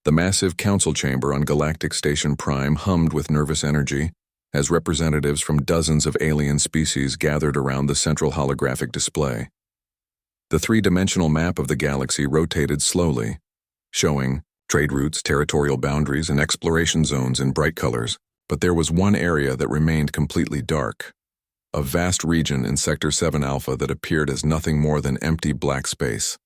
The massive council chamber on Galactic Station Prime hummed with nervous energy as representatives from dozens of alien species gathered around the central holographic display. The three-dimensional map of the galaxy rotated slowly, showing trade routes, territorial boundaries, and exploration zones in bright colors, but there was one area that remained completely dark. A vast region in Sector 7 Alpha that appeared as nothing more than empty black space.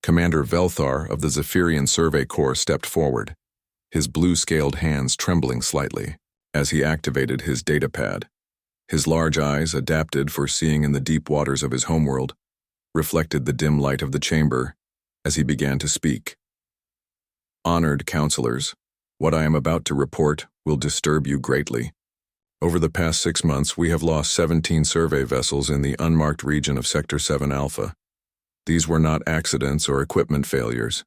Commander Velthar of the Zephyrian Survey Corps stepped forward, his blue-scaled hands trembling slightly as he activated his datapad. His large eyes, adapted for seeing in the deep waters of his homeworld, reflected the dim light of the chamber as he began to speak. Honored counselors, what I am about to report will disturb you greatly. Over the past 6 months, we have lost 17 survey vessels in the unmarked region of Sector 7 Alpha. These were not accidents or equipment failures.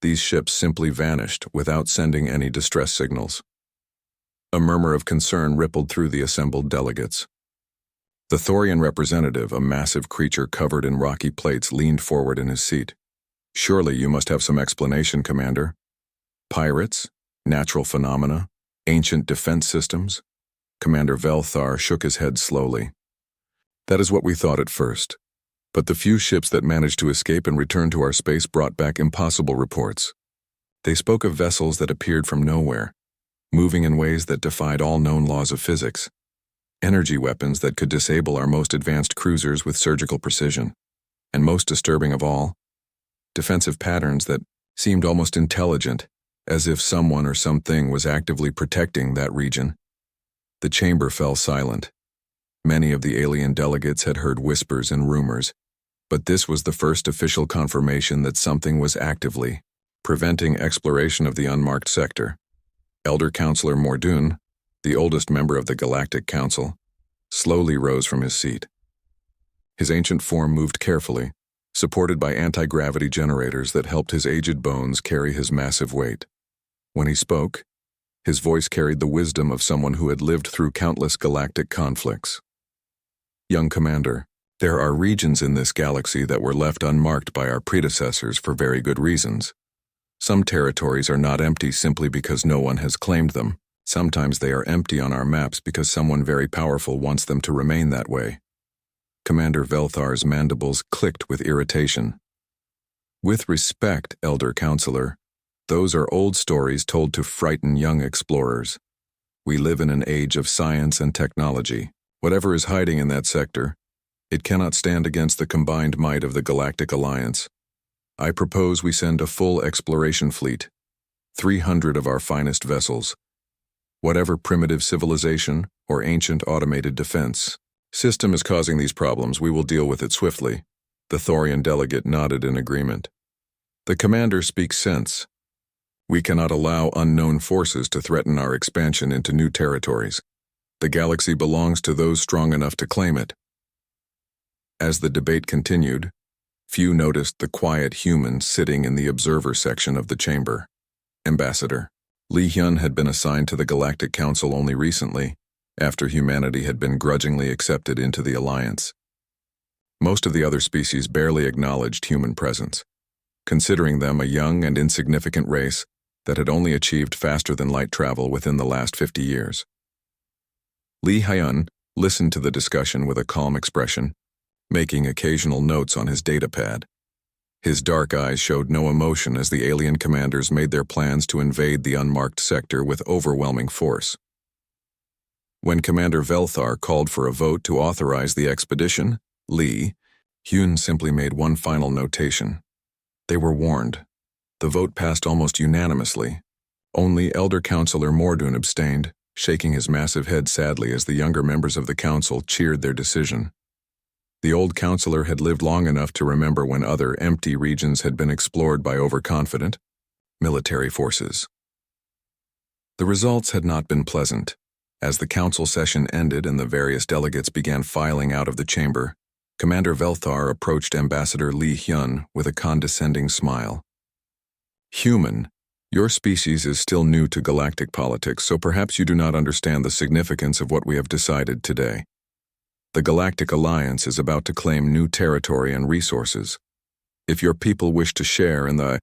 These ships simply vanished without sending any distress signals. A murmur of concern rippled through the assembled delegates. The Thorian representative, a massive creature covered in rocky plates, leaned forward in his seat. Surely you must have some explanation, Commander. Pirates? Natural phenomena? Ancient defense systems? Commander Velthar shook his head slowly. That is what we thought at first. But the few ships that managed to escape and return to our space brought back impossible reports. They spoke of vessels that appeared from nowhere, moving in ways that defied all known laws of physics. Energy weapons that could disable our most advanced cruisers with surgical precision. And most disturbing of all, defensive patterns that seemed almost intelligent, as if someone or something was actively protecting that region. The chamber fell silent. Many of the alien delegates had heard whispers and rumors, but this was the first official confirmation that something was actively preventing exploration of the unmarked sector. Elder Counselor Mordoun, the oldest member of the Galactic Council, slowly rose from his seat. His ancient form moved carefully, supported by anti-gravity generators that helped his aged bones carry his massive weight. When he spoke, his voice carried the wisdom of someone who had lived through countless galactic conflicts. Young Commander, there are regions in this galaxy that were left unmarked by our predecessors for very good reasons. Some territories are not empty simply because no one has claimed them. Sometimes they are empty on our maps because someone very powerful wants them to remain that way. Commander Velthar's mandibles clicked with irritation. With respect, Elder Counselor, those are old stories told to frighten young explorers. We live in an age of science and technology. Whatever is hiding in that sector, it cannot stand against the combined might of the Galactic Alliance. I propose we send a full exploration fleet, 300 of our finest vessels. Whatever primitive civilization or ancient automated defense system is causing these problems, we will deal with it swiftly. The Thorian delegate nodded in agreement. The commander speaks sense. We cannot allow unknown forces to threaten our expansion into new territories. The galaxy belongs to those strong enough to claim it. As the debate continued, few noticed the quiet human sitting in the observer section of the chamber. Ambassador Li Hyun had been assigned to the Galactic Council only recently, after humanity had been grudgingly accepted into the Alliance. Most of the other species barely acknowledged human presence, considering them a young and insignificant race that had only achieved faster-than-light travel within the last 50 years. Li Hyun listened to the discussion with a calm expression, making occasional notes on his datapad. His dark eyes showed no emotion as the alien commanders made their plans to invade the unmarked sector with overwhelming force. When Commander Velthar called for a vote to authorize the expedition, Li Hyun simply made one final notation. They were warned. The vote passed almost unanimously. Only Elder Counselor Mordoun abstained, shaking his massive head sadly as the younger members of the council cheered their decision. The old counselor had lived long enough to remember when other empty regions had been explored by overconfident military forces. The results had not been pleasant. As the council session ended and the various delegates began filing out of the chamber, Commander Velthar approached Ambassador Li Hyun with a condescending smile. Human, your species is still new to galactic politics, so perhaps you do not understand the significance of what we have decided today. The Galactic Alliance is about to claim new territory and resources. If your people wish to share in the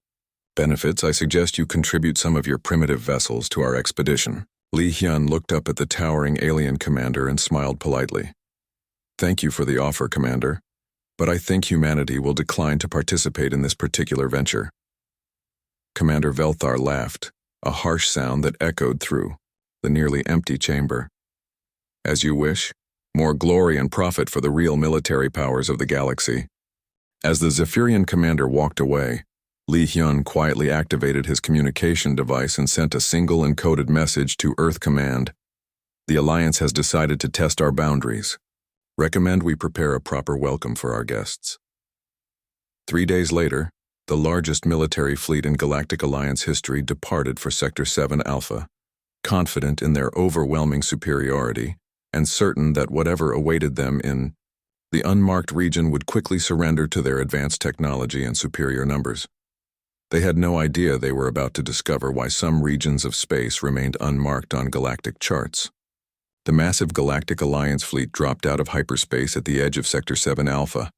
Benefits: I suggest you contribute some of your primitive vessels to our expedition. Li Hyun looked up at the towering alien commander and smiled politely. Thank you for the offer, Commander, but I think humanity will decline to participate in this particular venture. Commander Velthar laughed, a harsh sound that echoed through the nearly empty chamber. As you wish, more glory and profit for the real military powers of the galaxy. As the Zephyrian commander walked away, Li Hyun quietly activated his communication device and sent a single encoded message to Earth Command. The Alliance has decided to test our boundaries. Recommend we prepare a proper welcome for our guests. 3 days later, the largest military fleet in Galactic Alliance history departed for Sector 7 Alpha, confident in their overwhelming superiority and certain that whatever awaited them in the unmarked region would quickly surrender to their advanced technology and superior numbers. They had no idea they were about to discover why some regions of space remained unmarked on galactic charts. The massive Galactic Alliance fleet dropped out of hyperspace at the edge of Sector 7 Alpha,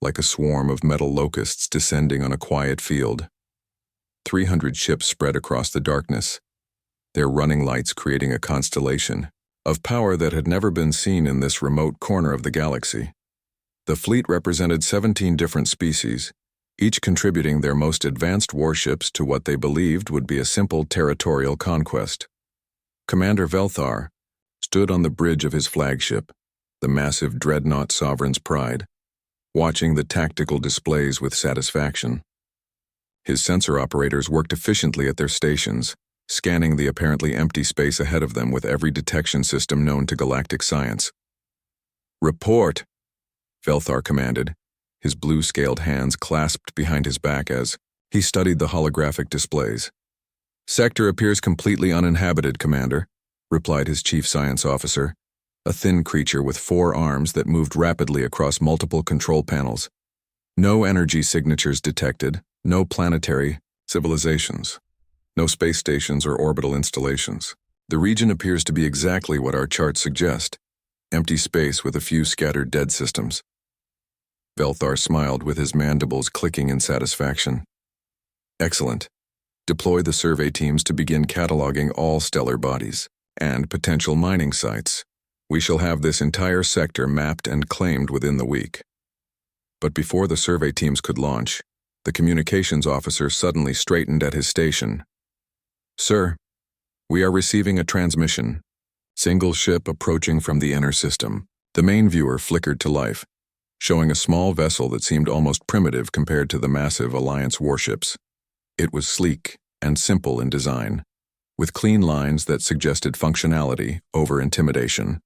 like a swarm of metal locusts descending on a quiet field. 300 ships spread across the darkness, their running lights creating a constellation of power that had never been seen in this remote corner of the galaxy. The fleet represented 17 different species, each contributing their most advanced warships to what they believed would be a simple territorial conquest. Commander Velthar stood on the bridge of his flagship, the massive dreadnought Sovereign's Pride, watching the tactical displays with satisfaction. His sensor operators worked efficiently at their stations, scanning the apparently empty space ahead of them with every detection system known to galactic science. "Report," Velthar commanded, his blue-scaled hands clasped behind his back as he studied the holographic displays. "Sector appears completely uninhabited, Commander," replied his chief science officer, a thin creature with 4 arms that moved rapidly across multiple control panels. "No energy signatures detected, no planetary civilizations, no space stations or orbital installations. The region appears to be exactly what our charts suggest, empty space with a few scattered dead systems." Velthar smiled with his mandibles clicking in satisfaction. "Excellent. Deploy the survey teams to begin cataloging all stellar bodies and potential mining sites. We shall have this entire sector mapped and claimed within the week." But before the survey teams could launch, the communications officer suddenly straightened at his station. "Sir, we are receiving a transmission. Single ship approaching from the inner system." The main viewer flickered to life, showing a small vessel that seemed almost primitive compared to the massive Alliance warships. It was sleek and simple in design, with clean lines that suggested functionality over intimidation.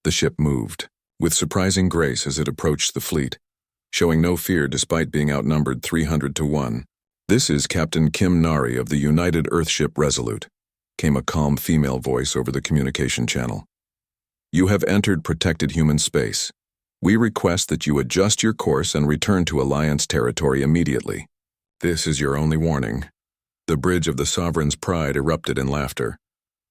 The ship moved, with surprising grace as it approached the fleet, showing no fear despite being outnumbered 300 to 1. "This is Captain Kim Nari of the United Earthship Resolute," came a calm female voice over the communication channel. "You have entered protected human space. We request that you adjust your course and return to Alliance territory immediately. This is your only warning." The bridge of the Sovereign's Pride erupted in laughter.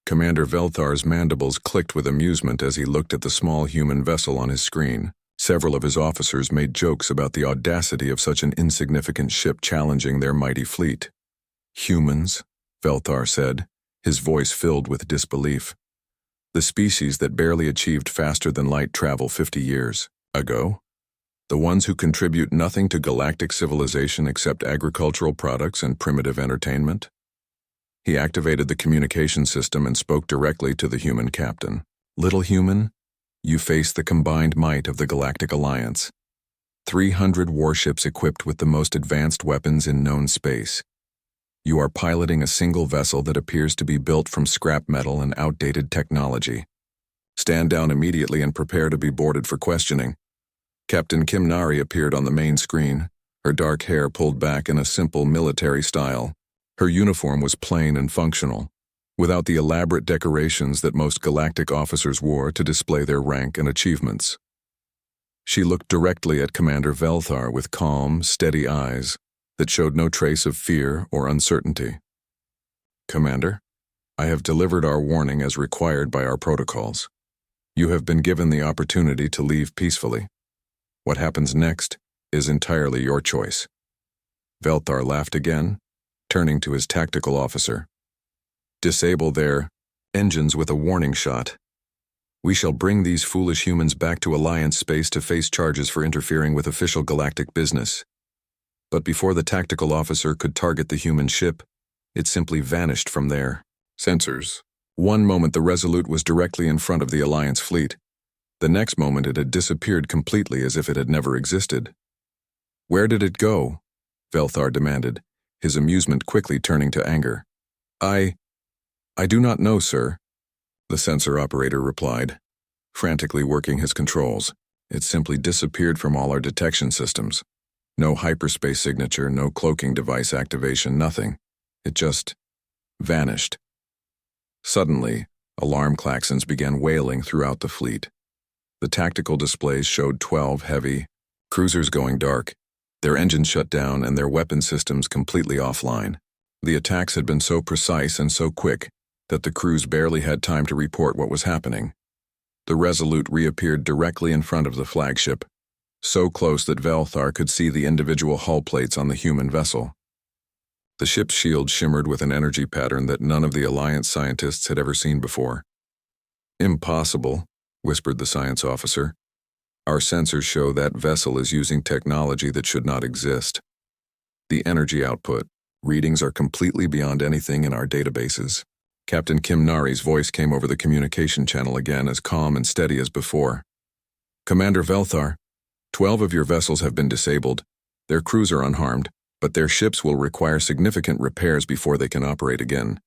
Commander Velthar's mandibles clicked with amusement as he looked at the small human vessel on his screen. Several of his officers made jokes about the audacity of such an insignificant ship challenging their mighty fleet. "Humans," Velthar said, his voice filled with disbelief. "The species that barely achieved faster-than-light travel 50 years ago? The ones who contribute nothing to galactic civilization except agricultural products and primitive entertainment?" He activated the communication system and spoke directly to the human captain. "Little human, you face the combined might of the Galactic Alliance. 300 warships equipped with the most advanced weapons in known space. You are piloting a single vessel that appears to be built from scrap metal and outdated technology. Stand down immediately and prepare to be boarded for questioning." Captain Kim Nari appeared on the main screen, her dark hair pulled back in a simple military style. Her uniform was plain and functional, without the elaborate decorations that most galactic officers wore to display their rank and achievements. She looked directly at Commander Velthar with calm, steady eyes that showed no trace of fear or uncertainty. "Commander, I have delivered our warning as required by our protocols. You have been given the opportunity to leave peacefully. What happens next is entirely your choice." Velthar laughed again, turning to his tactical officer. "Disable their engines with a warning shot. We shall bring these foolish humans back to Alliance space to face charges for interfering with official galactic business." But before the tactical officer could target the human ship, it simply vanished from their sensors. One moment the Resolute was directly in front of the Alliance fleet. The next moment it had disappeared completely as if it had never existed. "Where did it go?" Velthar demanded, his amusement quickly turning to anger. I do not know, sir," the sensor operator replied, frantically working his controls. "It simply disappeared from all our detection systems. No hyperspace signature, no cloaking device activation, nothing. It just vanished." Suddenly, alarm klaxons began wailing throughout the fleet. The tactical displays showed 12 heavy cruisers going dark, their engines shut down and their weapon systems completely offline. The attacks had been so precise and so quick that the crews barely had time to report what was happening. The Resolute reappeared directly in front of the flagship, so close that Velthar could see the individual hull plates on the human vessel. The ship's shield shimmered with an energy pattern that none of the Alliance scientists had ever seen before. "Impossible," whispered the science officer. "Our sensors show that vessel is using technology that should not exist. The energy output, readings are completely beyond anything in our databases." Captain Kimnari's voice came over the communication channel again, as calm and steady as before. "Commander Velthar, 12 of your vessels have been disabled. Their crews are unharmed, but their ships will require significant repairs before they can operate again.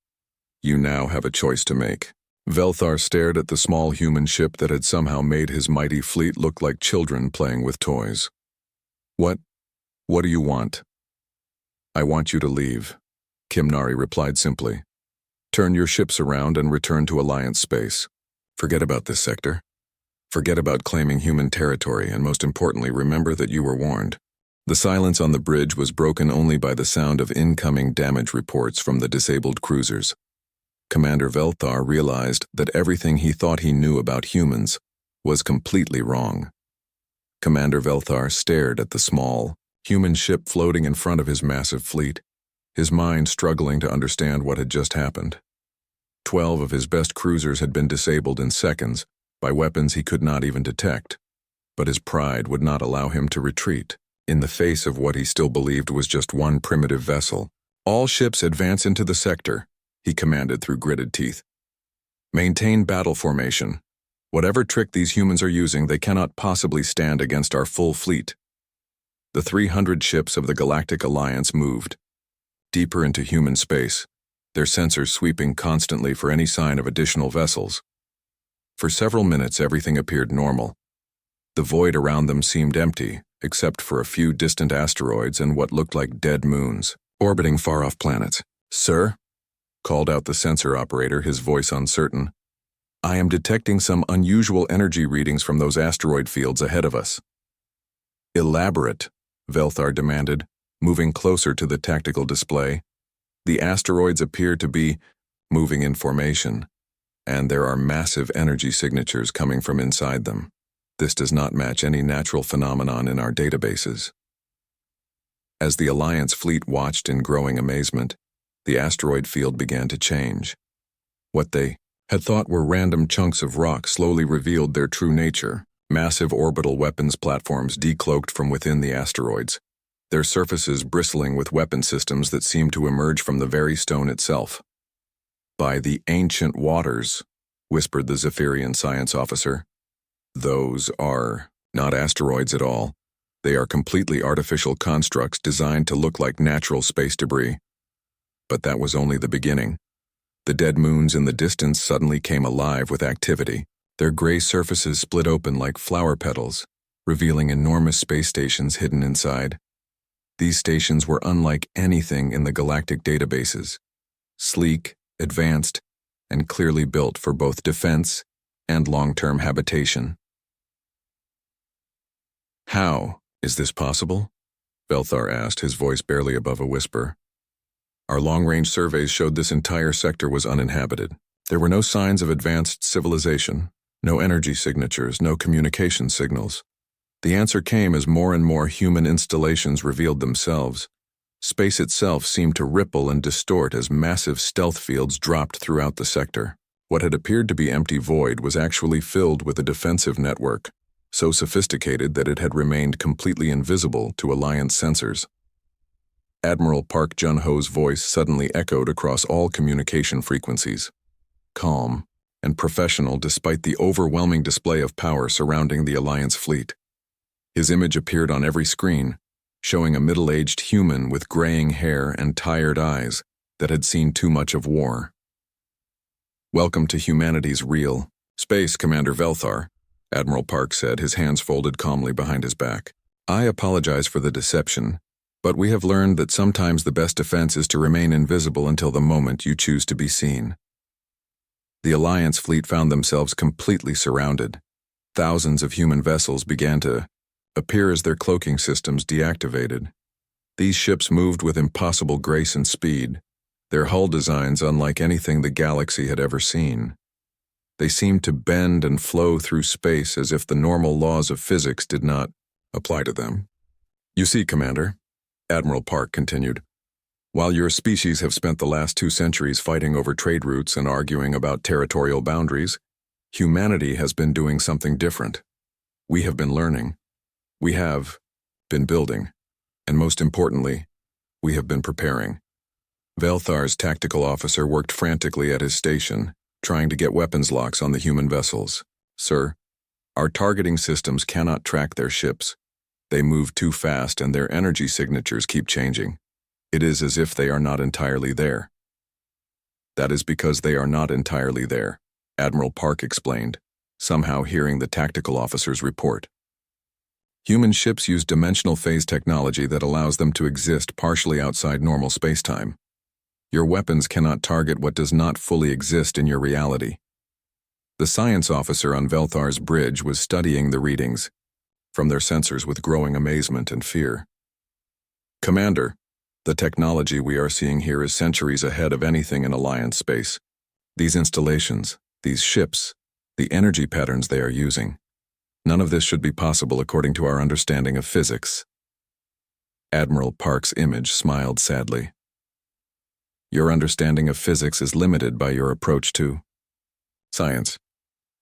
You now have a choice to make." Velthar stared at the small human ship that had somehow made his mighty fleet look like children playing with toys. What do you want?" "I want you to leave," Kimnari replied simply. "Turn your ships around and return to Alliance space. Forget about this sector. Forget about claiming human territory, and most importantly, remember that you were warned." The silence on the bridge was broken only by the sound of incoming damage reports from the disabled cruisers. Commander Velthar realized that everything he thought he knew about humans was completely wrong. Commander Velthar stared at the small, human ship floating in front of his massive fleet, his mind struggling to understand what had just happened. 12 of his best cruisers had been disabled in seconds by weapons he could not even detect, but his pride would not allow him to retreat in the face of what he still believed was just one primitive vessel. "All ships advance into the sector," he commanded through gritted teeth. "Maintain battle formation. Whatever trick these humans are using, they cannot possibly stand against our full fleet." The 300 ships of the Galactic Alliance moved deeper into human space, their sensors sweeping constantly for any sign of additional vessels. For several minutes, everything appeared normal. The void around them seemed empty, except for a few distant asteroids and what looked like dead moons, orbiting far-off planets. "Sir?" called out the sensor operator, his voice uncertain. "I am detecting some unusual energy readings from those asteroid fields ahead of us." "Elaborate," Velthar demanded, moving closer to the tactical display. "The asteroids appear to be moving in formation, and there are massive energy signatures coming from inside them. This does not match any natural phenomenon in our databases." As the Alliance fleet watched in growing amazement, the asteroid field began to change. What they had thought were random chunks of rock slowly revealed their true nature: massive orbital weapons platforms decloaked from within the asteroids, their surfaces bristling with weapon systems that seemed to emerge from the very stone itself. "By the ancient waters," whispered the Zephyrian science officer. "Those are not asteroids at all. They are completely artificial constructs designed to look like natural space debris." But that was only the beginning. The dead moons in the distance suddenly came alive with activity. Their gray surfaces split open like flower petals, revealing enormous space stations hidden inside. These stations were unlike anything in the galactic databases: sleek, advanced, and clearly built for both defense and long-term habitation. "How is this possible?" Velthar asked, his voice barely above a whisper. "Our long-range surveys showed this entire sector was uninhabited. There were no signs of advanced civilization, no energy signatures, no communication signals. The answer came as more and more human installations revealed themselves, Space itself seemed to ripple and distort as massive stealth fields dropped throughout the sector. What had appeared to be empty void was actually filled with a defensive network, so sophisticated that it had remained completely invisible to Alliance sensors. Admiral Park Jun-ho's voice suddenly echoed across all communication frequencies, calm and professional despite the overwhelming display of power surrounding the Alliance fleet. His image appeared on every screen, showing a middle-aged human with graying hair and tired eyes that had seen too much of war. "Welcome to humanity's real space, Commander Velthar," Admiral Park said, his hands folded calmly behind his back. "I apologize for the deception, but we have learned that sometimes the best defense is to remain invisible until the moment you choose to be seen." The Alliance fleet found themselves completely surrounded. Thousands of human vessels began to appear as their cloaking systems deactivated. These ships moved with impossible grace and speed, their hull designs unlike anything the galaxy had ever seen. They seemed to bend and flow through space as if the normal laws of physics did not apply to them. "You see, Commander," Admiral Park continued, "while your species have spent the last 2 centuries fighting over trade routes and arguing about territorial boundaries, humanity has been doing something different. We have been learning. We have been building. And most importantly, we have been preparing." Velthar's tactical officer worked frantically at his station, trying to get weapons locks on the human vessels. "Sir, our targeting systems cannot track their ships. They move too fast and their energy signatures keep changing. It is as if they are not entirely there." "That is because they are not entirely there," Admiral Park explained, somehow hearing the tactical officer's report. "Human ships use dimensional phase technology that allows them to exist partially outside normal spacetime. Your weapons cannot target what does not fully exist in your reality." The science officer on Velthar's bridge was studying the readings from their sensors with growing amazement and fear. "Commander, the technology we are seeing here is centuries ahead of anything in Alliance space. These installations, these ships, the energy patterns they are using. None of this should be possible according to our understanding of physics." Admiral Park's image smiled sadly. "Your understanding of physics is limited by your approach to science.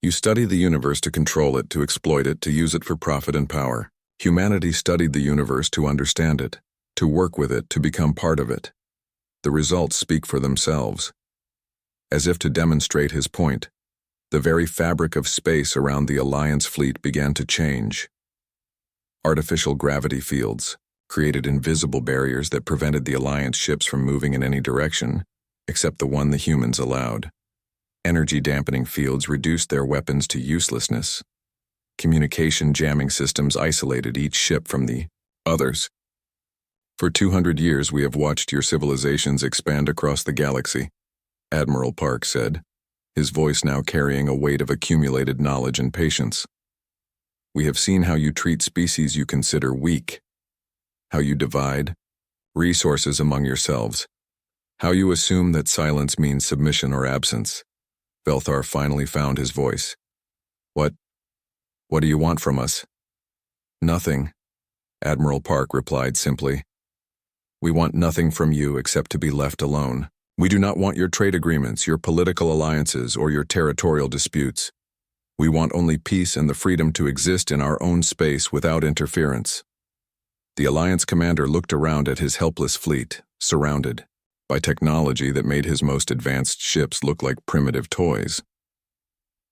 You study the universe to control it, to exploit it, to use it for profit and power. Humanity studied the universe to understand it, to work with it, to become part of it. The results speak for themselves." As if to demonstrate his point, the very fabric of space around the Alliance fleet began to change. Artificial gravity fields created invisible barriers that prevented the Alliance ships from moving in any direction, except the one the humans allowed. Energy-dampening fields reduced their weapons to uselessness. Communication jamming systems isolated each ship from the others. "For 200 years we have watched your civilizations expand across the galaxy," Admiral Park said, his voice now carrying a weight of accumulated knowledge and patience. "We have seen how you treat species you consider weak, how you divide resources among yourselves, how you assume that silence means submission or absence." Velthar finally found his voice. What do you want from us?" "Nothing," Admiral Park replied simply. "We want nothing from you except to be left alone. We do not want your trade agreements, your political alliances, or your territorial disputes. We want only peace and the freedom to exist in our own space without interference." The Alliance commander looked around at his helpless fleet, surrounded by technology that made his most advanced ships look like primitive toys.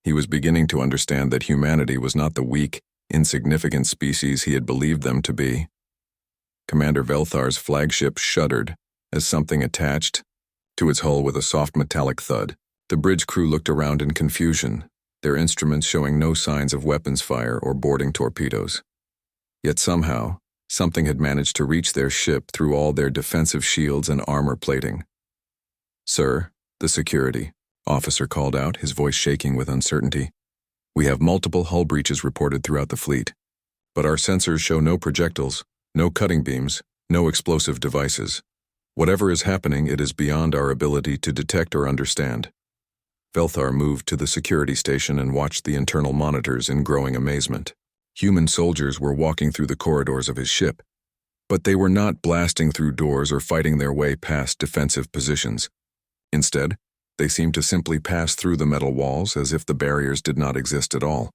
He was beginning to understand that humanity was not the weak, insignificant species he had believed them to be. Commander Velthar's flagship shuddered as something attached to its hull with a soft metallic thud. The bridge crew looked around in confusion, their instruments showing no signs of weapons fire or boarding torpedoes. Yet somehow, something had managed to reach their ship through all their defensive shields and armor plating. "Sir," the security officer called out, his voice shaking with uncertainty. "We have multiple hull breaches reported throughout the fleet, but our sensors show no projectiles, no cutting beams, no explosive devices. Whatever is happening, it is beyond our ability to detect or understand." Velthar moved to the security station and watched the internal monitors in growing amazement. Human soldiers were walking through the corridors of his ship, But they were not blasting through doors or fighting their way past defensive positions. Instead, they seemed to simply pass through the metal walls as if the barriers did not exist at all.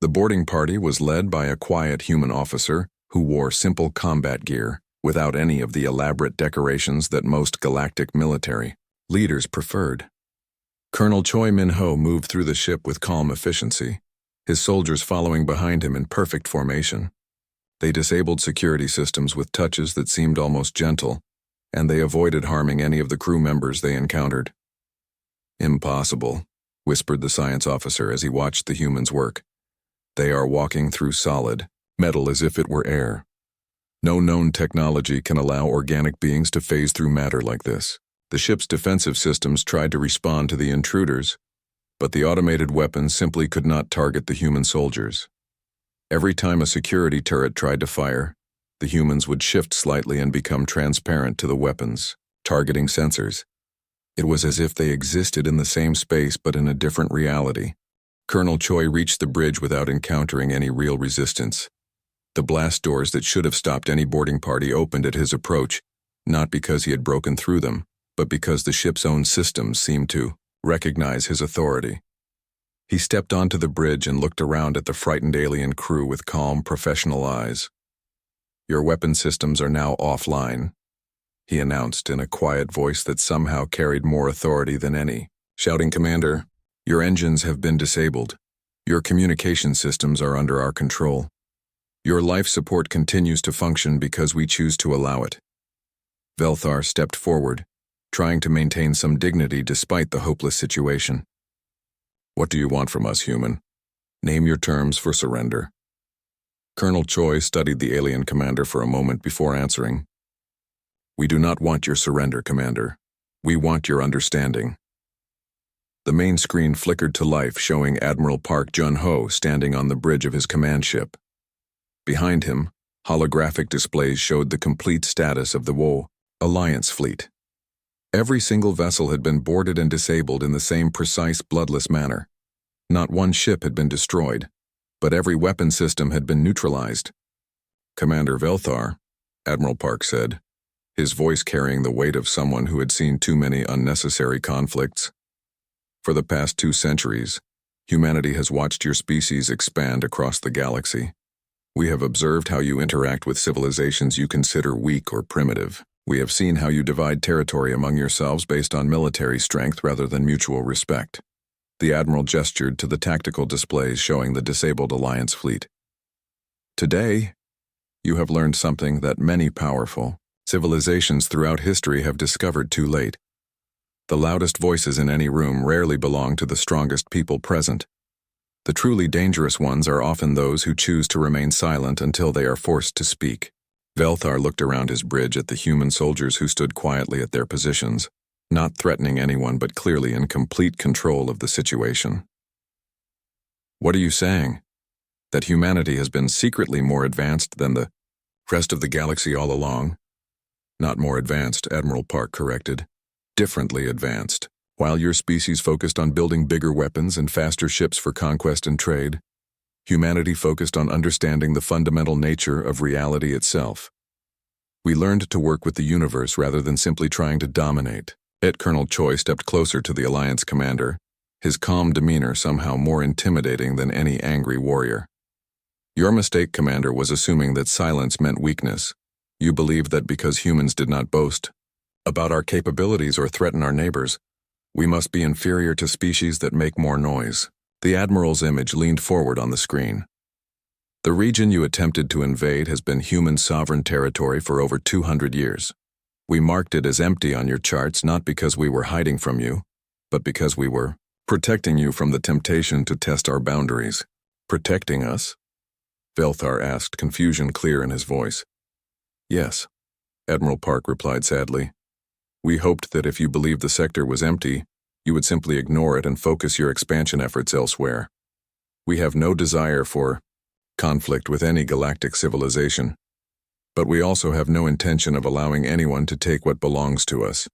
The boarding party was led by a quiet human officer who wore simple combat gear, without any of the elaborate decorations that most galactic military leaders preferred. Colonel Choi Min-ho moved through the ship with calm efficiency, his soldiers following behind him in perfect formation. They disabled security systems with touches that seemed almost gentle, and they avoided harming any of the crew members they encountered. "Impossible," whispered the science officer as he watched the humans work. "They are walking through solid metal as if it were air. No known technology can allow organic beings to phase through matter like this." The ship's defensive systems tried to respond to the intruders, but the automated weapons simply could not target the human soldiers. Every time a security turret tried to fire, the humans would shift slightly and become transparent to the weapons' targeting sensors. It was as if they existed in the same space but in a different reality. Colonel Choi reached the bridge without encountering any real resistance. The blast doors that should have stopped any boarding party opened at his approach, not because he had broken through them, but because the ship's own systems seemed to recognize his authority. He stepped onto the bridge and looked around at the frightened alien crew with calm, professional eyes. "Your weapon systems are now offline," he announced in a quiet voice that somehow carried more authority than any shouting commander. "Your engines have been disabled. Your communication systems are under our control. Your life support continues to function because we choose to allow it." Velthar stepped forward, trying to maintain some dignity despite the hopeless situation. "What do you want from us, human? Name your terms for surrender." Colonel Choi studied the alien commander for a moment before answering. "We do not want your surrender, Commander. We want your understanding." The main screen flickered to life, showing Admiral Park Jun-ho standing on the bridge of his command ship. Behind him, holographic displays showed the complete status of the Wo Alliance fleet. Every single vessel had been boarded and disabled in the same precise, bloodless manner. Not one ship had been destroyed, but every weapon system had been neutralized. "Commander Velthar," Admiral Park said, his voice carrying the weight of someone who had seen too many unnecessary conflicts. "For the past 2 centuries, humanity has watched your species expand across the galaxy. We have observed how you interact with civilizations you consider weak or primitive. We have seen how you divide territory among yourselves based on military strength rather than mutual respect." The Admiral gestured to the tactical displays showing the disabled Alliance fleet. "Today, you have learned something that many powerful civilizations throughout history have discovered too late. The loudest voices in any room rarely belong to the strongest people present. The truly dangerous ones are often those who choose to remain silent until they are forced to speak." Velthar looked around his bridge at the human soldiers who stood quietly at their positions, not threatening anyone but clearly in complete control of the situation. "What are you saying? That humanity has been secretly more advanced than the rest of the galaxy all along?" "Not more advanced," Admiral Park corrected. "Differently advanced. While your species focused on building bigger weapons and faster ships for conquest and trade, humanity focused on understanding the fundamental nature of reality itself. We learned to work with the universe rather than simply trying to dominate." Colonel Choi stepped closer to the Alliance commander, his calm demeanor somehow more intimidating than any angry warrior. "Your mistake, Commander, was assuming that silence meant weakness. You believed that because humans did not boast about our capabilities or threaten our neighbors, we must be inferior to species that make more noise." The Admiral's image leaned forward on the screen. "The region you attempted to invade has been human sovereign territory for over 200 years. We marked it as empty on your charts not because we were hiding from you, but because we were protecting you from the temptation to test our boundaries." "Protecting us?" Velthar asked, confusion clear in his voice. "Yes," Admiral Park replied sadly. "We hoped that if you believed the sector was empty, you would simply ignore it and focus your expansion efforts elsewhere. We have no desire for conflict with any galactic civilization, but we also have no intention of allowing anyone to take what belongs to us."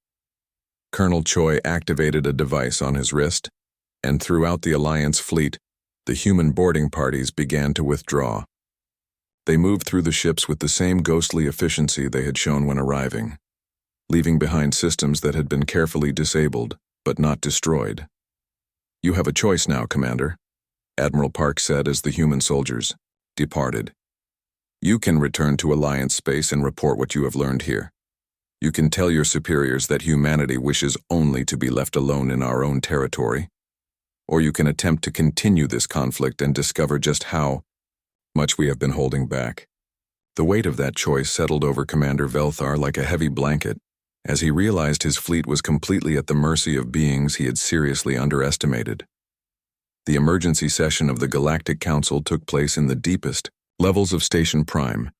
Colonel Choi activated a device on his wrist, and throughout the Alliance fleet, the human boarding parties began to withdraw. They moved through the ships with the same ghostly efficiency they had shown when arriving, leaving behind systems that had been carefully disabled, but not destroyed. "You have a choice now, Commander," Admiral Park said as the human soldiers departed. "You can return to Alliance space and report what you have learned here. You can tell your superiors that humanity wishes only to be left alone in our own territory. Or you can attempt to continue this conflict and discover just how much we have been holding back." The weight of that choice settled over Commander Velthar like a heavy blanket, as he realized his fleet was completely at the mercy of beings he had seriously underestimated. The emergency session of the Galactic Council took place in the deepest levels of Station Prime,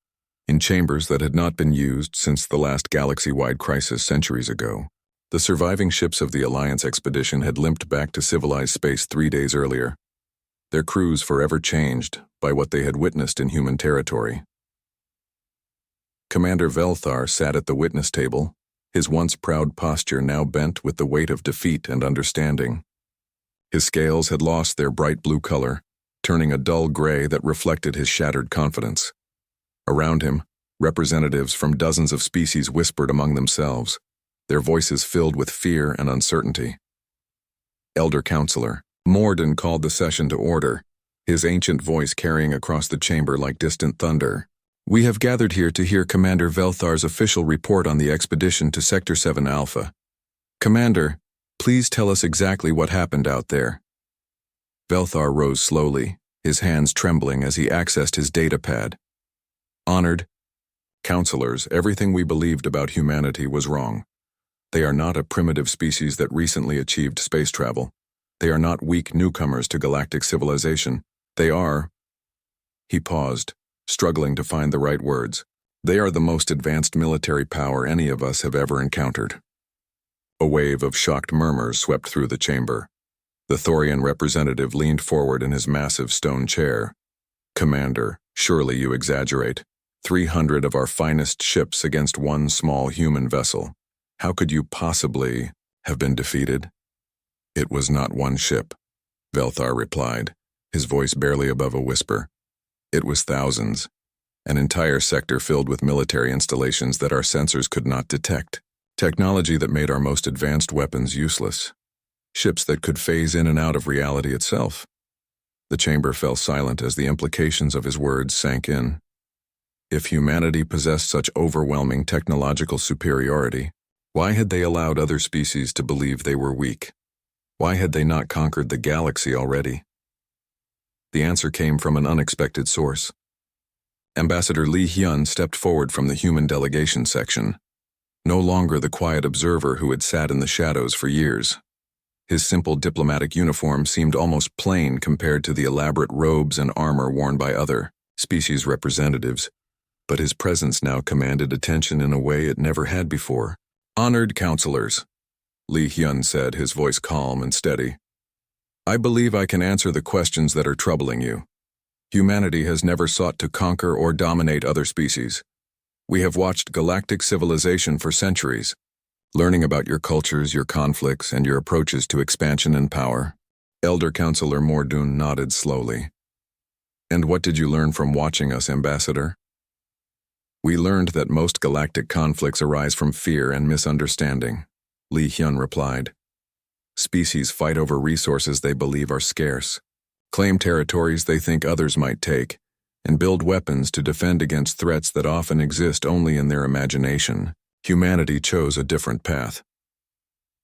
in chambers that had not been used since the last galaxy-wide crisis centuries ago. The surviving ships of the Alliance expedition had limped back to civilized space 3 days earlier, their crews forever changed by what they had witnessed in human territory. Commander Velthar sat at the witness table, his once proud posture now bent with the weight of defeat and understanding. His scales had lost their bright blue color, turning a dull gray that reflected his shattered confidence. Around him, representatives from dozens of species whispered among themselves, their voices filled with fear and uncertainty. Elder Counselor Morden called the session to order, his ancient voice carrying across the chamber like distant thunder. "We have gathered here to hear Commander Velthar's official report on the expedition to Sector 7 Alpha. Commander, please tell us exactly what happened out there." Velthar rose slowly, his hands trembling as he accessed his datapad. "Honored Counselors, everything we believed about humanity was wrong. They are not a primitive species that recently achieved space travel. They are not weak newcomers to galactic civilization. They are—" He paused, struggling to find the right words. "They are the most advanced military power any of us have ever encountered." A wave of shocked murmurs swept through the chamber. The Thorian representative leaned forward in his massive stone chair. "Commander, surely you exaggerate. 300 of our finest ships against one small human vessel. How could you possibly have been defeated?" "It was not one ship," Velthar replied, his voice barely above a whisper. "It was thousands, an entire sector filled with military installations that our sensors could not detect. Technology that made our most advanced weapons useless. Ships that could phase in and out of reality itself." The chamber fell silent as the implications of his words sank in. If humanity possessed such overwhelming technological superiority, why had they allowed other species to believe they were weak? Why had they not conquered the galaxy already? The answer came from an unexpected source. Ambassador Li Hyun stepped forward from the human delegation section, no longer the quiet observer who had sat in the shadows for years. His simple diplomatic uniform seemed almost plain compared to the elaborate robes and armor worn by other species representatives, but his presence now commanded attention in a way it never had before. "Honored counselors," Li Hyun said, his voice calm and steady. "I believe I can answer the questions that are troubling you. Humanity has never sought to conquer or dominate other species. We have watched galactic civilization for centuries, learning about your cultures, your conflicts, and your approaches to expansion and power." Elder Counselor Mordoon nodded slowly. "And what did you learn from watching us, Ambassador?" "We learned that most galactic conflicts arise from fear and misunderstanding," Li Hyun replied. "Species fight over resources they believe are scarce, claim territories they think others might take, and build weapons to defend against threats that often exist only in their imagination. Humanity chose a different path."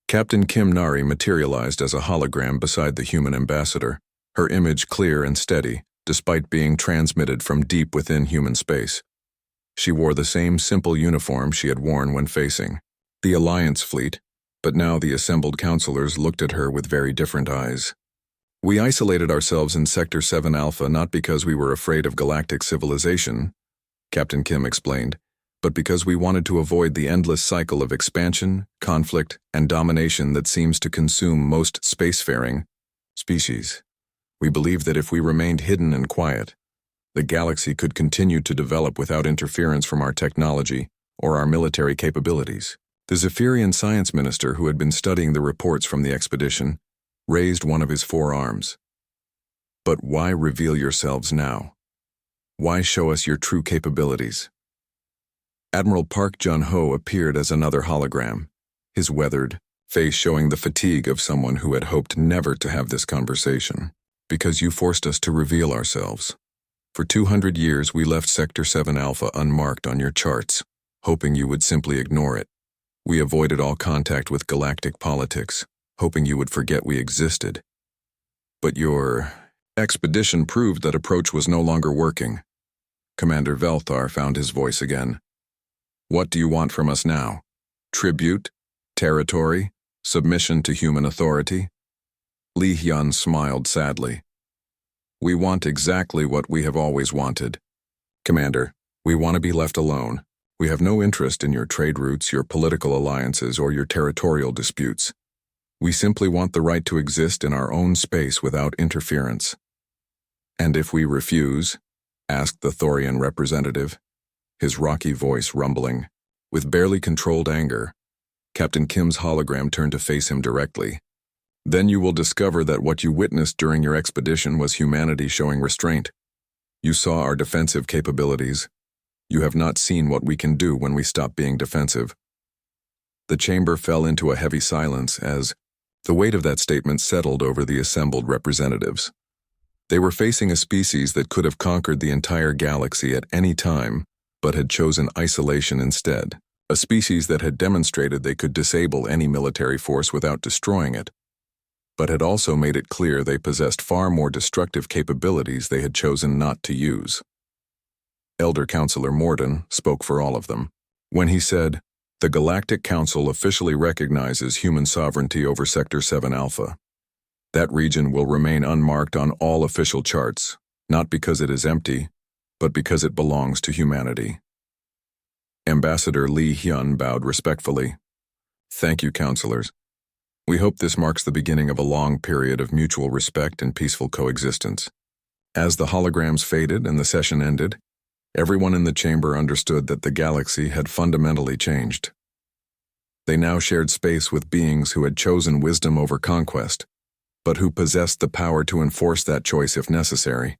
Captain Kim Nari materialized as a hologram beside the human ambassador, her image clear and steady, despite being transmitted from deep within human space. She wore the same simple uniform she had worn when facing the Alliance fleet, but now the assembled counselors looked at her with very different eyes. "We isolated ourselves in Sector 7 Alpha not because we were afraid of galactic civilization," Captain Kim explained, "but because we wanted to avoid the endless cycle of expansion, conflict, and domination that seems to consume most spacefaring species. We believed that if we remained hidden and quiet, the galaxy could continue to develop without interference from our technology or our military capabilities." The Zephyrian science minister, who had been studying the reports from the expedition, raised one of his forearms. "But why reveal yourselves now? Why show us your true capabilities? Admiral Park Jun-ho appeared as another hologram, his weathered face showing the fatigue of someone who had hoped never to have this conversation. Because you forced us to reveal ourselves. For 200 years, we left Sector 7 Alpha unmarked on your charts, hoping you would simply ignore it. We avoided all contact with galactic politics, hoping you would forget we existed. But your expedition proved that approach was no longer working. Commander Velthar found his voice again. What do you want from us now? Tribute? Territory? Submission to human authority? Lee Hyun smiled sadly. We want exactly what we have always wanted. Commander, we want to be left alone. We have no interest in your trade routes, your political alliances, or your territorial disputes. We simply want the right to exist in our own space without interference. And if we refuse? Asked the Thorian representative, his rocky voice rumbling. With barely controlled anger, Captain Kim's hologram turned to face him directly. Then you will discover that what you witnessed during your expedition was humanity showing restraint. You saw our defensive capabilities. You have not seen what we can do when we stop being defensive. The chamber fell into a heavy silence as the weight of that statement settled over the assembled representatives. They were facing a species that could have conquered the entire galaxy at any time, but had chosen isolation instead. A species that had demonstrated they could disable any military force without destroying it, but had also made it clear they possessed far more destructive capabilities they had chosen not to use. Elder Counselor Morden spoke for all of them when he said, "The Galactic Council officially recognizes human sovereignty over Sector 7 Alpha. That region will remain unmarked on all official charts, not because it is empty, but because it belongs to humanity." Ambassador Lee Hyun bowed respectfully. "Thank you, counselors. We hope this marks the beginning of a long period of mutual respect and peaceful coexistence." As the holograms faded and the session ended, everyone in the chamber understood that the galaxy had fundamentally changed. They now shared space with beings who had chosen wisdom over conquest, but who possessed the power to enforce that choice if necessary.